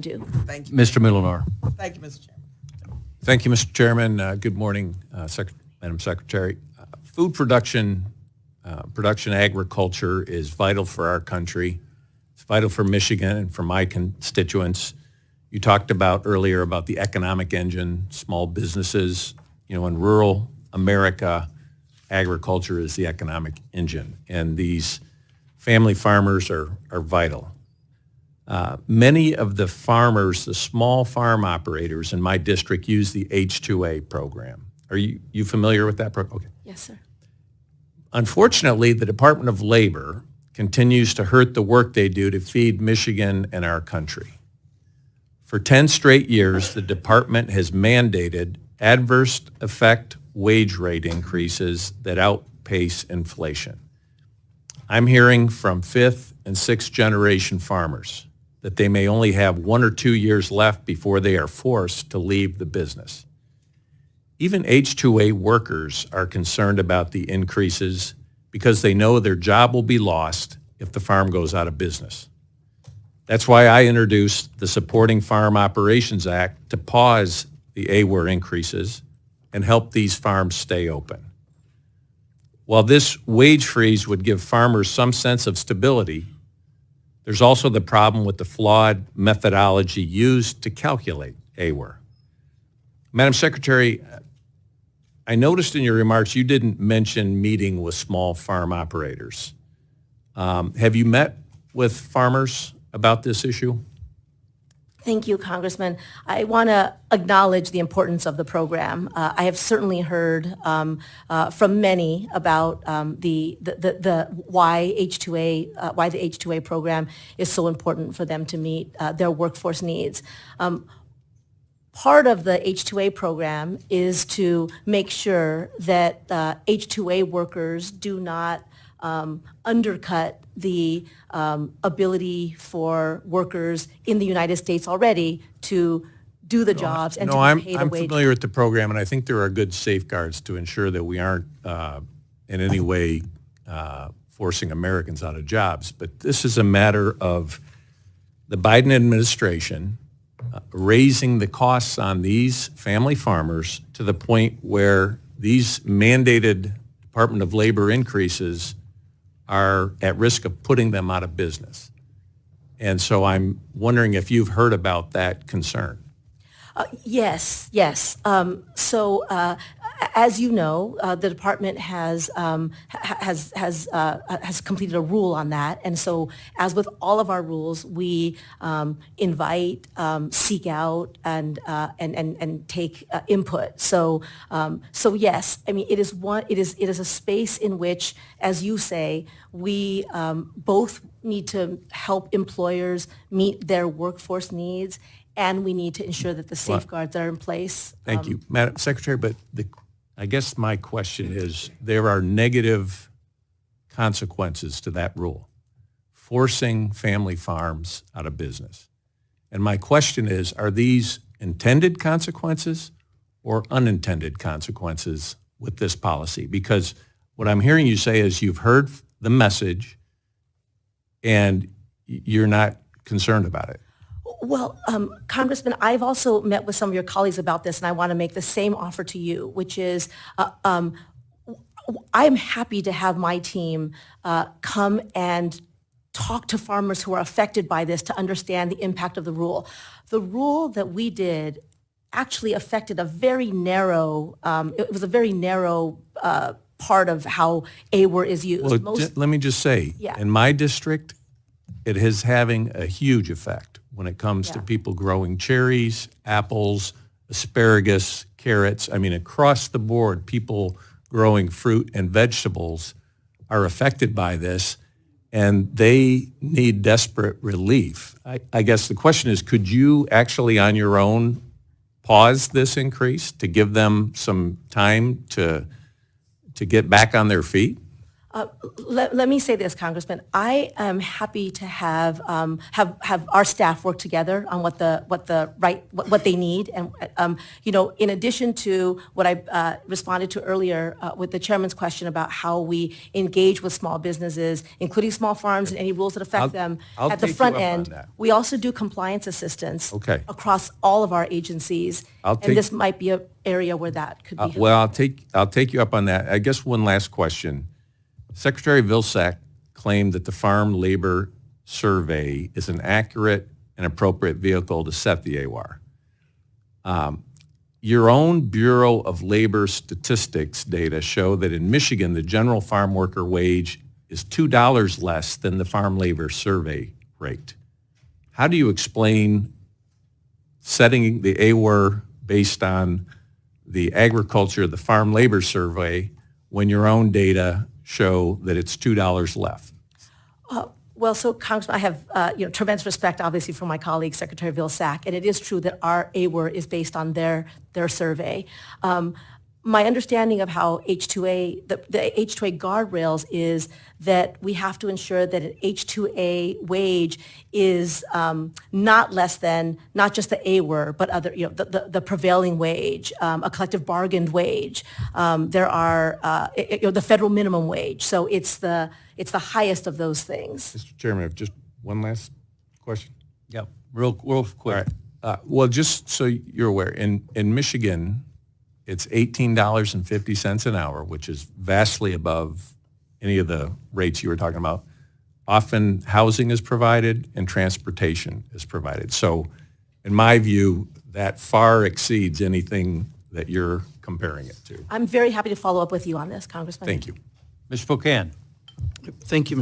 do. Thank you. Mr. Moolenaar. Thank you, Mr. Chairman. Thank you, Mr. Chairman. Good morning, Madam Secretary. Food production, agriculture is vital for our country. It's vital for Michigan and for my constituents. You talked about earlier about the economic engine, small businesses. You know, in rural America, agriculture is the economic engine, and these family farmers are vital. Many of the farmers, the small farm operators in my district, use the H-2A program. Are you familiar with that program? Okay. Yes, sir. Unfortunately, the Department of Labor continues to hurt the work they do to feed Michigan and our country. For 10 straight years, the department has mandated adverse effect wage rate increases that outpace inflation. I'm hearing from fifth and sixth generation farmers that they may only have 1 or 2 years left before they are forced to leave the business. Even H-2A workers are concerned about the increases because they know their job will be lost if the farm goes out of business. That's why I introduced the Supporting Farm Operations Act to pause the AWR increases and help these farms stay open. While this wage freeze would give farmers some sense of stability, there's also the problem with the flawed methodology used to calculate AWR. Madam Secretary, I noticed in your remarks you didn't mention meeting with small farm operators. Have you met with farmers about this issue? Thank you, Congressman. I want to acknowledge the importance of the program. I have certainly heard from many about why why the H-2A program is so important for them to meet their workforce needs. Part of the H-2A program is to make sure that H-2A workers do not undercut the ability for workers in the United States already to do the jobs and to be paid a wage. I'm familiar with the program, and I think there are good safeguards to ensure that we aren't in any way forcing Americans out of jobs. But this is a matter of the Biden administration raising the costs on these family farmers to the point where these mandated Department of Labor increases are at risk of putting them out of business. And so I'm wondering if you've heard about that concern. Yes. As you know, the department has completed a rule on that, and so as with all of our rules, we invite, seek out, and take input. So yes, I mean it is a space in which, as you say, we both need to help employers meet their workforce needs, and we need to ensure that the safeguards are in place. Thank you, Madam Secretary, but I guess my question is, there are negative consequences to that rule, forcing family farms out of business. And my question is, are these intended consequences or unintended consequences with this policy? Because what I'm hearing you say is you've heard the message and you're not concerned about it. Well, Congressman, I've also met with some of your colleagues about this, and I want to make the same offer to you, which is I'm happy to have my team come and talk to farmers who are affected by this to understand the impact of the rule. The rule that we did actually affected a very narrow, it was a very narrow part of how AWR is used. Well, let me just say, in my district, it is having a huge effect when it comes to people growing cherries, apples, asparagus, carrots. I mean, across the board, people growing fruit and vegetables are affected by this, and they need desperate relief. I guess the question is, could you actually on your own pause this increase to give them some time to get back on their feet? Let me say this, Congressman. I am happy to have our staff work together on what they need, and in addition to what I responded to earlier with the chairman's question about how we engage with small businesses, including small farms, and any rules that affect them I'll at the take front you up on end. that. We also do compliance assistance Okay. across all of our agencies, and this might be an area where that could be. Well, I'll take you up on that. I guess one last question. Secretary Vilsack claimed that the Farm Labor Survey is an accurate and appropriate vehicle to set the AWAR. Your own Bureau of Labor Statistics data show that in Michigan, the general farm worker wage is $2 less than the Farm Labor Survey rate. How do you explain setting the AWAR based on the agriculture, the Farm Labor Survey, when your own data show that it's $2 left? Well, so Congressman, I have tremendous respect, obviously, for my colleague, Secretary Vilsack, and it is true that our AWAR is based on their survey. My understanding of how H-2A, the H-2A guardrails is that we have to ensure that an H-2A wage is not less than, not just the AWAR, but other, the prevailing wage, a collective bargained wage. There are, the federal minimum wage. So it's the highest of those things. Mr. Chairman, just one last question. Yeah, real quick. All right. Well, just so you're aware, in Michigan, it's $18.50 an hour, which is vastly above any of the rates you were talking about. Often housing is provided and transportation is provided. So in my view, that far exceeds anything that you're comparing it to. I'm very happy to follow up with you on this, Congressman. Thank you. Mr. Pocan. Thank you,